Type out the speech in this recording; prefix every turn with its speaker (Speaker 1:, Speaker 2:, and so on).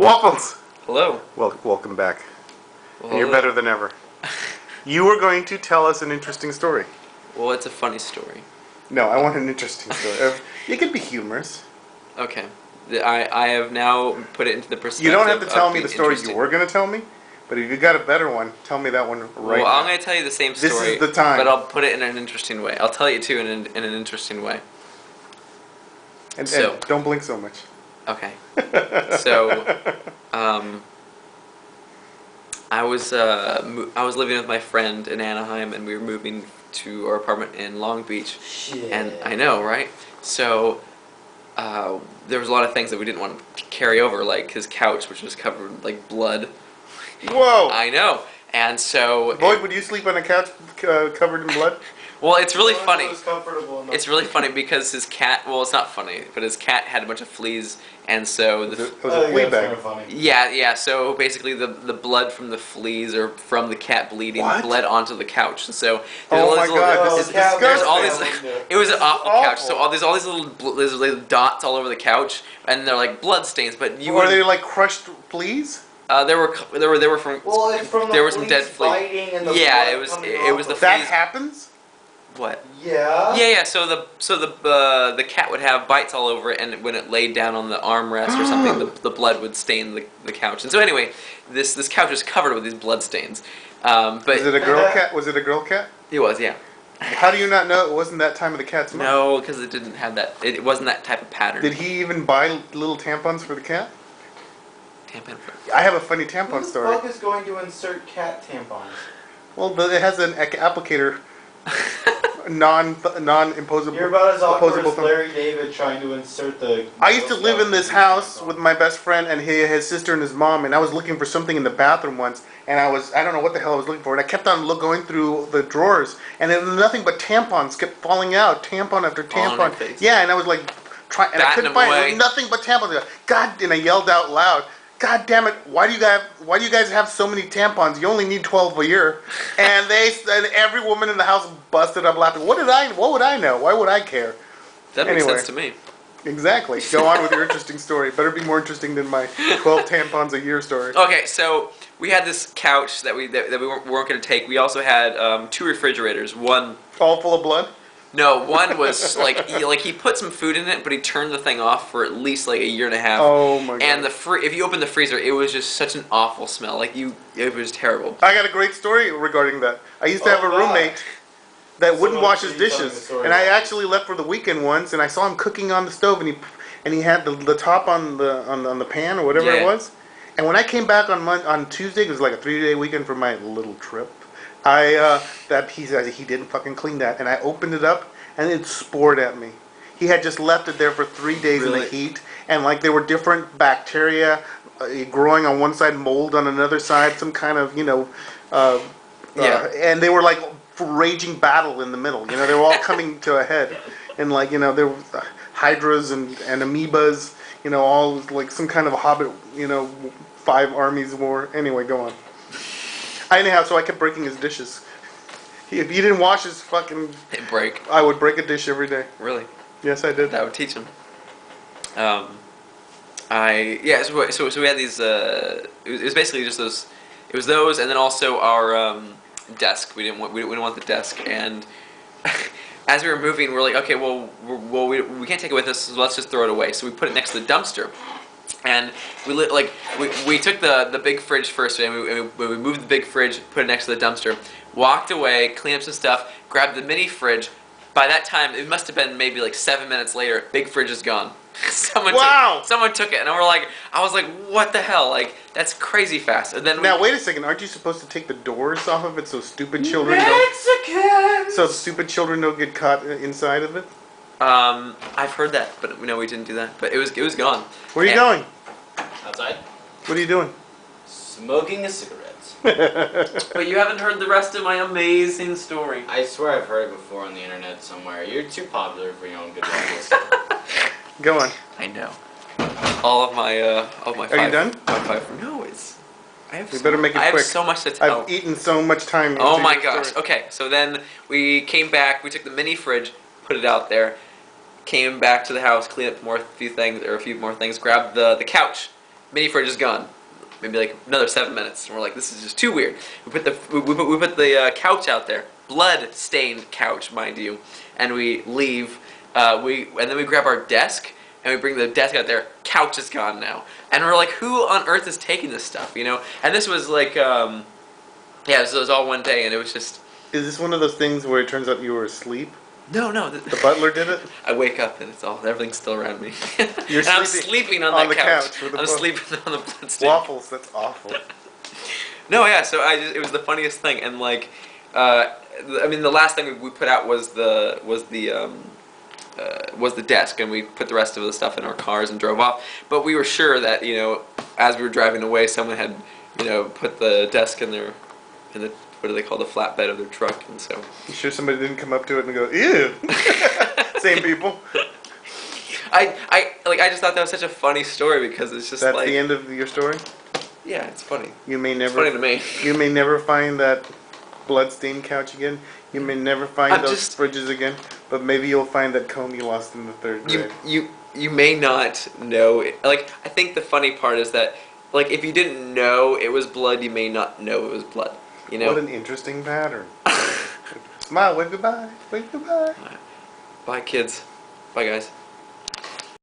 Speaker 1: Waffles!
Speaker 2: Hello.
Speaker 1: Welcome back.
Speaker 2: Well,
Speaker 1: You're better than ever. You were going to tell us an interesting story.
Speaker 2: Well, it's a funny story.
Speaker 1: No, I want an interesting story. It could be humorous.
Speaker 2: Okay. I have now put it into the perspective.
Speaker 1: You don't have to tell me
Speaker 2: being
Speaker 1: the story
Speaker 2: interesting.
Speaker 1: you were going to tell me, but if you got a better one, tell me that one right
Speaker 2: Well,
Speaker 1: now.
Speaker 2: I'm going to tell you the same story.
Speaker 1: This is the time.
Speaker 2: But I'll put it in an interesting way. I'll tell you too in an interesting way.
Speaker 1: And
Speaker 2: So-
Speaker 1: don't blink so much.
Speaker 2: Okay. So, I was living with my friend in Anaheim, and we were moving to our apartment in Long Beach.
Speaker 3: Shit.
Speaker 2: And I know, right? So, there was a lot of things that we didn't want to carry over, like his couch, which was covered in like blood.
Speaker 1: Whoa!
Speaker 2: I know. And so,
Speaker 1: Boyd, would you sleep on a couch covered in blood?
Speaker 2: well, it's really funny.
Speaker 3: It was comfortable enough.
Speaker 2: It's really funny because his cat. Well, it's not funny, but his cat had a bunch of fleas, and so
Speaker 1: It
Speaker 2: the.
Speaker 1: was a flea
Speaker 3: that's
Speaker 1: bag.
Speaker 3: kinda funny.
Speaker 2: Yeah. So basically, the blood from the fleas or from the cat bleeding
Speaker 1: What?
Speaker 2: bled onto the couch, and so
Speaker 1: Oh
Speaker 2: all
Speaker 1: my
Speaker 2: these little-
Speaker 1: God,
Speaker 3: Oh,
Speaker 1: this is
Speaker 3: the cat-
Speaker 2: there's
Speaker 1: disgusting.
Speaker 2: all these.
Speaker 3: Disgusting.
Speaker 2: It was an
Speaker 1: This is
Speaker 2: awful couch.
Speaker 1: awful.
Speaker 2: So all these little dots all over the couch, and they're like blood stains. But you
Speaker 1: Were
Speaker 2: would.
Speaker 1: they like crushed fleas?
Speaker 2: There were from.
Speaker 3: Well, it's from the
Speaker 2: there were some
Speaker 3: fleas
Speaker 2: dead fleas.
Speaker 3: biting and the
Speaker 2: Yeah,
Speaker 3: blood
Speaker 2: it was-
Speaker 3: coming
Speaker 2: it
Speaker 3: off
Speaker 2: was the
Speaker 1: That
Speaker 2: fleas.
Speaker 1: happens?
Speaker 2: What?
Speaker 3: Yeah.
Speaker 2: Yeah. So the cat would have bites all over it, and when it laid down on the armrest or something, the blood would stain the couch. And so anyway, this couch was covered with these blood stains. But
Speaker 1: Was it a girl cat? Was it a girl cat?
Speaker 2: it was, yeah.
Speaker 1: How do you not know it wasn't that time of the cat's month?
Speaker 2: No, because it didn't have that. It wasn't that type of pattern.
Speaker 1: Did he even buy little tampons for the cat?
Speaker 2: Tampon.
Speaker 1: I have a funny
Speaker 3: Who
Speaker 1: tampon
Speaker 3: the
Speaker 1: story.
Speaker 3: fuck is going to insert cat tampons?
Speaker 1: Well, it has an applicator, non-imposable.
Speaker 3: You're about as awkward
Speaker 1: opposable
Speaker 3: as
Speaker 1: thumb.
Speaker 3: Larry David trying to insert the.
Speaker 1: I used to live in this house with my best friend and his sister and his mom, and I was looking for something in the bathroom once, and I don't know what the hell I was looking for, and I kept on going through the drawers, and it was nothing but tampons kept falling out, tampon after
Speaker 2: All on
Speaker 1: tampon.
Speaker 2: your face.
Speaker 1: Yeah, and I was like, trying, and I
Speaker 2: Batting
Speaker 1: couldn't
Speaker 2: them
Speaker 1: find it.
Speaker 2: away.
Speaker 1: It was nothing but tampons. God, and I yelled out loud. God damn it! Why do you guys have so many tampons? You only need 12 a year. And every woman in the house busted up laughing. What would I know? Why would I care?
Speaker 2: That makes
Speaker 1: Anyway.
Speaker 2: sense to me.
Speaker 1: Exactly. Go on with your interesting story. Better be more interesting than my 12 tampons a year story.
Speaker 2: Okay, so we had this couch that we weren't going to take. We also had 2 refrigerators. One.
Speaker 1: All full of blood?
Speaker 2: No, one was like he put some food in it, but he turned the thing off for at least like a year and a half.
Speaker 1: Oh my god.
Speaker 2: And if you open the freezer, it was just such an awful smell. It was terrible.
Speaker 1: I got a great story regarding that. I used to have a
Speaker 3: God.
Speaker 1: roommate that wouldn't
Speaker 3: Someone
Speaker 1: wash his
Speaker 3: please tell me the
Speaker 1: dishes,
Speaker 3: story.
Speaker 1: and I actually left for the weekend once, and I saw him cooking on the stove, and he had the top on the pan or whatever it
Speaker 2: Yeah.
Speaker 1: was. And when I came back on Tuesday, it was like a 3-day weekend for my little trip. He said he didn't fucking clean that, and I opened it up, and it spored at me. He had just left it there for 3 days in the
Speaker 2: Really?
Speaker 1: heat, and like there were different bacteria growing on one side, mold on another side, some kind of
Speaker 2: Yeah.
Speaker 1: and they were like raging battle in the middle. They were all coming to a head, and like there were hydras and amoebas. All like some kind of hobbit. 5 armies war. Anyway, go on. Anyhow, so I kept breaking his dishes. If he didn't wash his fucking,
Speaker 2: They break.
Speaker 1: I would break a dish every day.
Speaker 2: Really.
Speaker 1: Yes, I did.
Speaker 2: That would teach him. So we had these. It was basically just those. It was those, and then also our desk. We didn't want the desk, and as we were moving, we're like, okay, we can't take it with us, so let's just throw it away. So we put it next to the dumpster, and we took the big fridge first, and we moved the big fridge, put it next to the dumpster, walked away, cleaned up some stuff, grabbed the mini fridge. By that time, it must have been maybe like 7 minutes later. Big fridge is gone. Someone took it, and I was like, what the hell? Like, that's crazy fast. And then
Speaker 1: Now wait a second. Aren't you supposed to take the doors off of it so stupid children
Speaker 3: Mexicans!
Speaker 1: don't get caught inside of it?
Speaker 2: I've heard that, but no, we didn't do that. But it was gone.
Speaker 1: Where are you
Speaker 2: And-
Speaker 1: going?
Speaker 3: Outside?
Speaker 1: What are you doing?
Speaker 3: Smoking a cigarette.
Speaker 2: But you haven't heard the rest of my amazing story.
Speaker 3: I swear I've heard it before on the internet somewhere. You're too popular for your own good waffles.
Speaker 1: Go on.
Speaker 2: I know. All of my
Speaker 1: Are you
Speaker 2: five.
Speaker 1: done?
Speaker 2: My five. No, it's. I have.
Speaker 1: We better make it
Speaker 2: I have
Speaker 1: quick.
Speaker 2: so much to tell.
Speaker 1: I've eaten so much time.
Speaker 2: Oh
Speaker 1: into
Speaker 2: my
Speaker 1: your
Speaker 2: gosh.
Speaker 1: story.
Speaker 2: Okay, so then we came back. We took the mini fridge, put it out there. Came back to the house, cleaned up a few more things. Grabbed the couch. mini fridge is gone. Maybe like another 7 minutes, and we're like, this is just too weird. We put the couch out there, blood stained couch, mind you, and we leave. And then we grab our desk and we bring the desk out there. Couch is gone now, and we're like, who on earth is taking this stuff? You know? And this was like, yeah, so it was all one day, and it was just.
Speaker 1: Is this one of those things where it turns out you were asleep?
Speaker 2: No.
Speaker 1: The butler did it?
Speaker 2: I wake up and everything's still around me.
Speaker 1: You're
Speaker 2: and I'm sleeping on that
Speaker 1: the couch
Speaker 2: I'm sleeping on the bloodstained.
Speaker 1: Waffles, that's awful.
Speaker 2: No, yeah. So it was the funniest thing, and like, I mean, the last thing we put out was the desk, and we put the rest of the stuff in our cars and drove off. But we were sure that as we were driving away, someone had put the desk in the what do they call the flatbed of their truck, and so.
Speaker 1: You sure somebody didn't come up to it and go, ew? Same people.
Speaker 2: I just thought that was such a funny story because it's just
Speaker 1: That's
Speaker 2: like.
Speaker 1: the end of your story?
Speaker 2: Yeah, it's funny.
Speaker 1: You may never.
Speaker 2: It's funny to me.
Speaker 1: You may never find that bloodstained couch again. You may never find those fridges again. But maybe you'll find that comb you lost in the 3rd grade.
Speaker 2: You may not know. Like, I think the funny part is that, like, if you didn't know it was blood, you may not know it was blood. You know.
Speaker 1: What an interesting pattern. Smile, wave goodbye, wave goodbye.
Speaker 2: Bye, kids. Bye, guys.